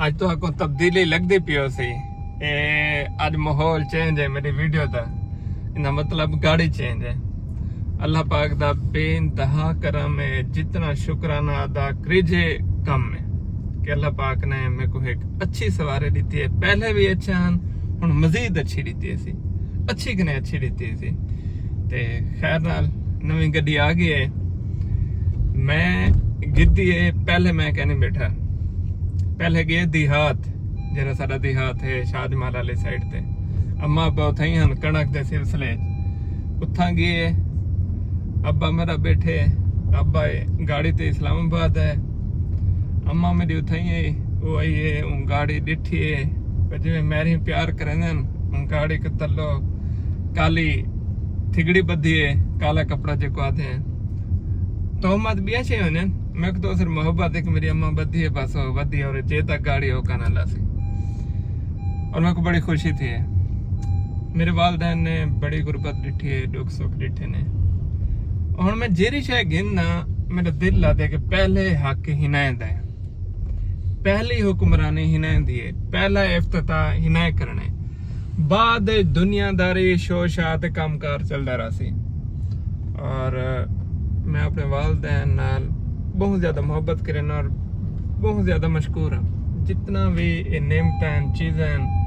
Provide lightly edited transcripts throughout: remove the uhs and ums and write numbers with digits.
ਅੱਜ तो आपको तब्दीली लगती पियो सी आज माहौल चेंज है मेरी वीडियो का इना मतलब गाड़ी चेंज है। अल्लाह पाक दा बेइंतहा करम है, जितना शुक्राना अदा करीजे कम है कि अल्लाह पाक ने मेरे को एक अच्छी सवारी दी है। पहले भी अच्छा हन हुण मजीद अच्छी दी सी, अच्छी कने अच्छी दी सी ते खैर नाल नवी गड्डी आ गई है। मैं गिद्दी है पहले मैं कहने बैठा, पहले गए देहात जरा साडा देहात है शाहजमाल वाली साइड ते अम्मा अब्बा उत्थे ही हन कणक दे सिलसिले उत्था गए। अब्बा मेरा बैठे, अब्बा गाड़ी ते इस्लामाबाद है, अम्मा मेरी उत्थे ही है वो आई है गाड़ी डिठी है पर जिवें मैरी प्यार करेंदे न गाड़ी के तलो काली थिगड़ी बधी है, काला कपड़ा जो आते हैं तो मत भी अच्छे होने मैं तो सिर्फ मोहब्बत है कि मेरी अम्मा बदी है बस बदी और जे तक गाड़ी हो काना सी और मेरे को बड़ी खुशी थी। मेरे वालदैन ने बड़ी गुरबत डिठी है, दुख सुख डिठे ने और मैं जेरी शायद गिनना मेरा दिल लाते कि पहले हक हिनायत है, पहली हुक्मरानी हिनायत दी है, पहला इफ्तिताह हिनायत करने बाद दुनियादारी शोशात कामकार चलता रहा सी। और मैं अपने वालदैन नाल बहुत ज़्यादा मोहब्बत करें और बहुत ज़्यादा मशकूर हाँ। जितना भी ये नेमतें चीज़ें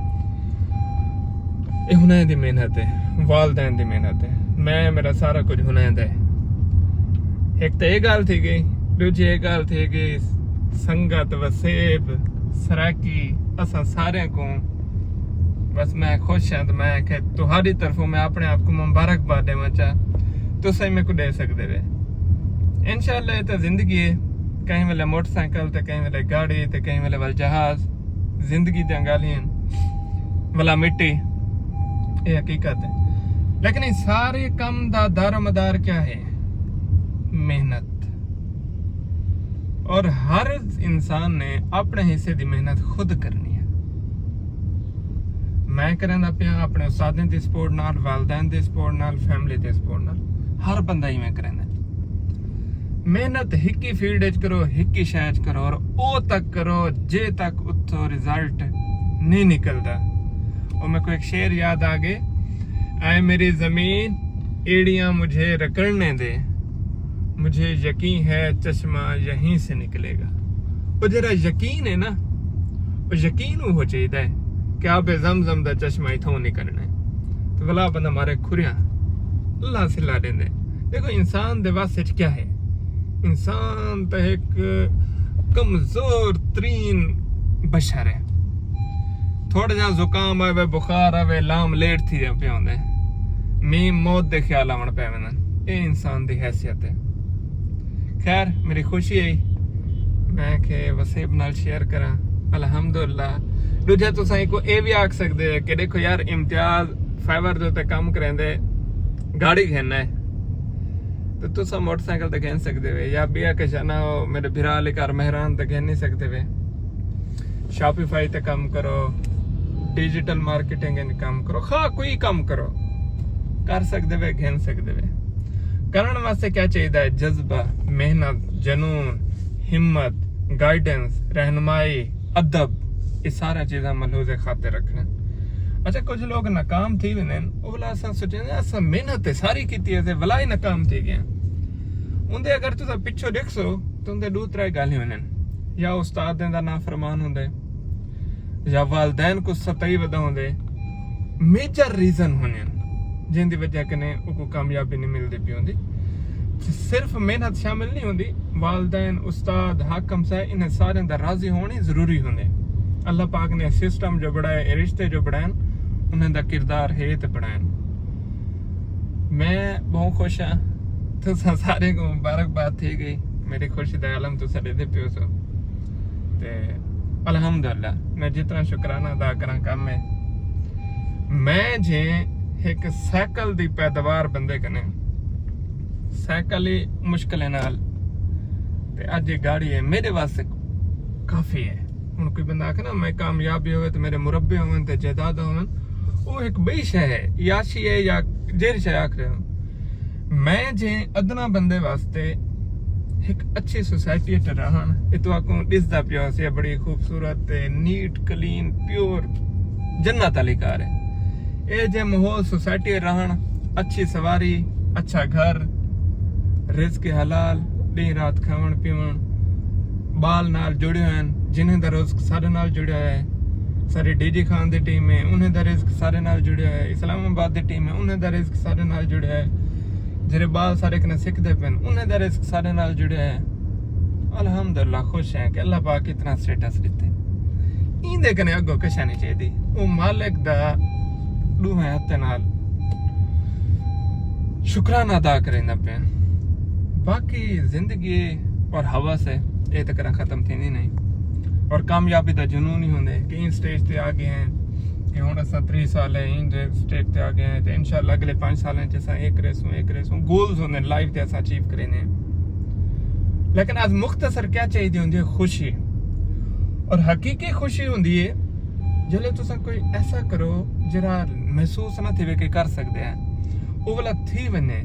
ये हुनैन दी मेहनत है, वालदैन दी मेहनत है। मैं मेरा सारा कुछ हुनैन है। एक तो ये गल थी गई, दूजी ये गल थी गई संगत वसेब सराकी असा सारे को बस मैं खुश हाँ। तो मैं कि तुम्हारी तरफों मैं अपने आप को मुबारकबाद देना चाह तो सही मेरे को दे सकते वे इंशाअल्लाह। तो जिंदगी है, कहीं वेले मोटरसाइकिल तो कहीं वेले गाड़ी तो कहीं वेले वाल जहाज, जिंदगी जंगालियन वाला मिट्टी ये हकीकत है। लेकिन इस सारे कम दा दारोमदार क्या है? मेहनत। और हर इंसान ने अपने हिस्से की मेहनत खुद करनी है। मैं करना पिया अपने उस्तादें दी सपोर्ट नाल, वालदैन दी सपोर्ट नाल, फैमिली दी सपोर्ट नाल, हर बंदा ही मैं करना। मेहनत हिक्की फील्ड करो, हिक्की शैच करो और ओ तक करो जे तक उत्थों रिजल्ट नहीं निकलता। और मेरे को एक शेर याद आ गए, आए मेरी जमीन एड़ियां मुझे रगड़ने दे, मुझे यकीन है चश्मा यहीं से निकलेगा। वो जरा यकीन है ना, वो यकीन हो चाहिए कि आप जमजम दा चश्मा इथों निकलना है तो भला बंदा मारे खुरिया अल्लाह से ला देंदे। देखो इंसान दे वास्ते क्या है, इंसान तो एक कमजोर तरीन बशर है। थोड़ा जा जुकाम आवे, बुखार आवे, लाम लेट थी पे आंदे, मी मौत दे ख्याल आवन पे वेंदन। ये इंसान दी हैसियत है। खैर मेरी खुशी है मैं के वसीब नाल शेयर करा अल्हम्दुलिल्लाह। दूजा तुसां को ये भी आख सकते हैं कि देखो यार इम्तियाज फाइबर जो काम करेंदे गाड़ी खेलना है तो तुसा मोटरसाइकिल तो खेल सकते वे, या बिया के जाना हो मेरे भिरा ले घर मेहरान तो खेल नहीं सकते वे। शॉपिफाई ते काम करो, डिजिटल मार्केटिंग काम करो, हाँ कोई काम करो कर सकते वे, खेल सकते वे। करने वास्ते क्या चाहिए? जज्बा, मेहनत, जनून, हिम्मत, गाइडेंस, रहनुमाई, अदब, ये सारा चीज़ मलहूज़े खाते रखना। अच्छा कुछ लोग नाकाम थी वेंदे ओ वाला असां सोचेंदे असां मेहनत सारी कीती है वला ही नाकाम थी गया। उनदे अगर तुसा पिछो देखसो तो उनदे दो त्रै गालियां होने, या उस्तादें दा नाफरमान होंदे, या वालदैन को सतई वदा होंदे। मेजर रीजन होने जिंदी वजह कने उको कामयाबी नहीं मिलदी पई होंदी। सिर्फ मेहनत शामिल नहीं होंदी, वालदैन, उस्ताद, हाकम साहब इन्हें सारे दा राजी होने जरूरी होंदे। अल्लाह पाक ने सिस्टम जो बढ़ाए, रिश्ते जो बढ़ाए उन्हें दा किरदार है तो बढ़ाए। मैं बहुत खुश हाँ, तो सारे को मुबारकबाद थी गई। मेरी खुशी दा आलम तुसा दे पियो सो ते अल्हम्दुलिल्लाह। मैं जितना शुक्राना अदा करा कम है। मैं जे एक साइकिल दी पैदावार बंदे कने साइकिल ही मुश्किल है नाल ते अज ये गाड़ी है मेरे वास्ते काफी है। हुण कोई बंदा आखे ना मैं कामयाबी होवे तो मेरे मुरब्बे होवन ते जायदाद होवन, वो एक बई शय है, याशी है या जेर शय आख रहे हो। मैं जे अदना बंदे वास्ते एक अच्छी सोसाइटी च रहन इतो को दिसदा पियो से बड़ी खूबसूरत नीट क्लीन प्योर जन्नत वाली कार है ए जे माहौल सोसाइटी रहन अच्छी सवारी अच्छा घर रिज़्क हलाल दिन रात खावन पीवन बाल नाल जुड़े हैं जिन्हें दा रिज़्क सारे नाल जुड़िया है सारी डीजी खान दी टीम है उन्हें दा रिज़्क सारे नाल जुड़िया है इस्लामाबाद दी टीम है उन्हें दा रिज़्क सारे नाल जुड़िया है जेरे बाल सारे कने सिखदे पेन उन्हें दा रिज़्क सारे नाल जुड़िया है अल्हम्दुलिल्लाह खुश हैं कि अल्लाह पाक इतना स्टेटस दिते इंदे कने अगो कशा नहीं चाहिदी ओ मालिक दा दूहे हत्थे नाल शुक्राना अदा करेंदा पे बाकी जिंदगी और हवस है ये तक खत्म थी नहीं और कामयाबी का जुनून ही होंगे कि इन स्टेज पे आ गए हैं कि हुण असां 3 साल है इन स्टेज पे आ गए हैं तो इंशाल्लाह अगले 5 साल च असां एक रेसूं गोल्स होंगे लाइफ दे असां अचीव करेने लेकिन आज मुख्तसर क्या चाहिए होंदी है खुशी और हकीकी खुशी होंदी है जले तुसा कोई ऐसा करो जरा महसूस ना थे कि कर सकते हैं वो वाला थी वने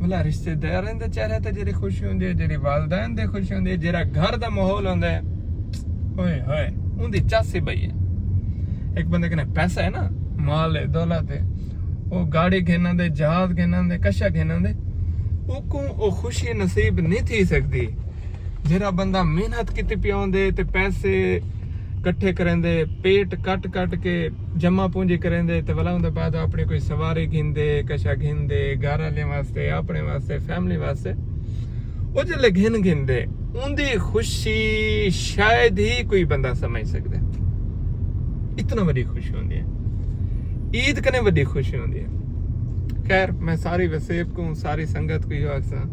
भला रिश्तेदारां दे चेहरे ते जेरी खुशी होंदी है जेरी वालदैन दे खुशी होंदी है जेरा घर दा माहौल होंदा है ओए होए उंदी चासी बई है एक बंदे कने पैसा है ना माल है दौलत है ओ गाड़ी घेना दे जहाज घेना दे कशा घेना दे ओको ओ खुशी नसीब नहीं थी सकदी जेरा बंदा मेहनत कीती पियोंदे ते पैसे इकट्ठे करेंदे पेट कट के जमा पूंजी करेंदे ते वाला उनदे बाद अपनी कोई सवारी घिंदे कशा घिंदे घर वाले वास्ते अपने वास्ते फैमिली वास्ते ओ जले घिंदे उनदी खुशी शायद ही कोई बंदा समझ सकदा इतना बड़ी खुशी होंदी है ईद कने बड़ी खुशी होंदी है खैर मैं सारी वसीयत को सारी संगत को यो आखसा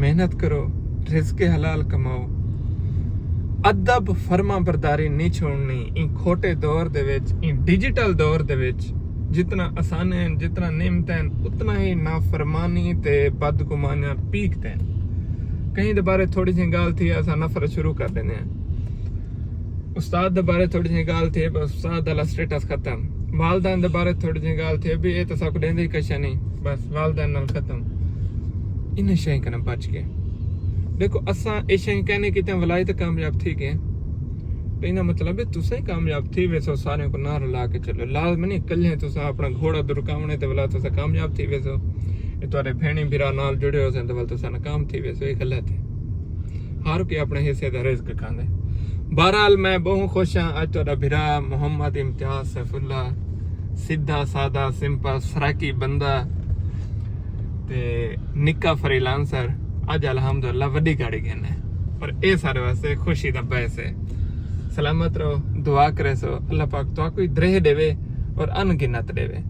मेहनत करो रिज़्क हलाल कमाओ अदब फरमा बरदारी नहीं छोड़नी इन खोटे दौर दे विच इन डिजिटल दौर दे विच जितना आसान है जितना नेमत है उतना ही नाफरमानी ते बदगुमानियां पीक ते कहीं दे बारे थोड़ी सी गाल थी असा नफरत शुरू कर देने हैं उस्ताद दे बारे थोड़ी सी गाल थी बस उस्ताद दा स्टेटस खत्म वालदैन दे बारे थोड़ी सी गाल थी भी ये तो सब देंदे ही कशा नहीं बस वालदैन नाल खत्म इन शय कने बच के देखो असा ये शय कहने की वलायत कामयाब थी गए तो इना मतलब है तुसा ही कामयाब थी वैसो सारे को ना रला के चलो लाजमी नहीं कल्ले तुसा अपना घोड़ा दुरकावने ते वला तुसा कामयाब थी वैसो ये तुम्हारे भेणी भिरा नाल जुड़े हो तो तुसा नाकाम थी वैसो ये गलत है हर कोई अपने हिस्से दा रिज़्क खांदे बहरहाल मैं बहुत खुश हाँ अज तुहाडा भिरा मोहम्मद इम्तियाज सैफुल्ला सीधा सादा सिंपल सराकी बंदा ते निक्का फ्रीलांसर अज अल्हम्दुलिल्लाह वड्डी गाड़ी घेना है और ये सारे वास्ते खुशी दा बहस है सलामत रहो दुआ करे सो अल्लाह पाक तो कोई द्रेह देवे और अनगिनत देवे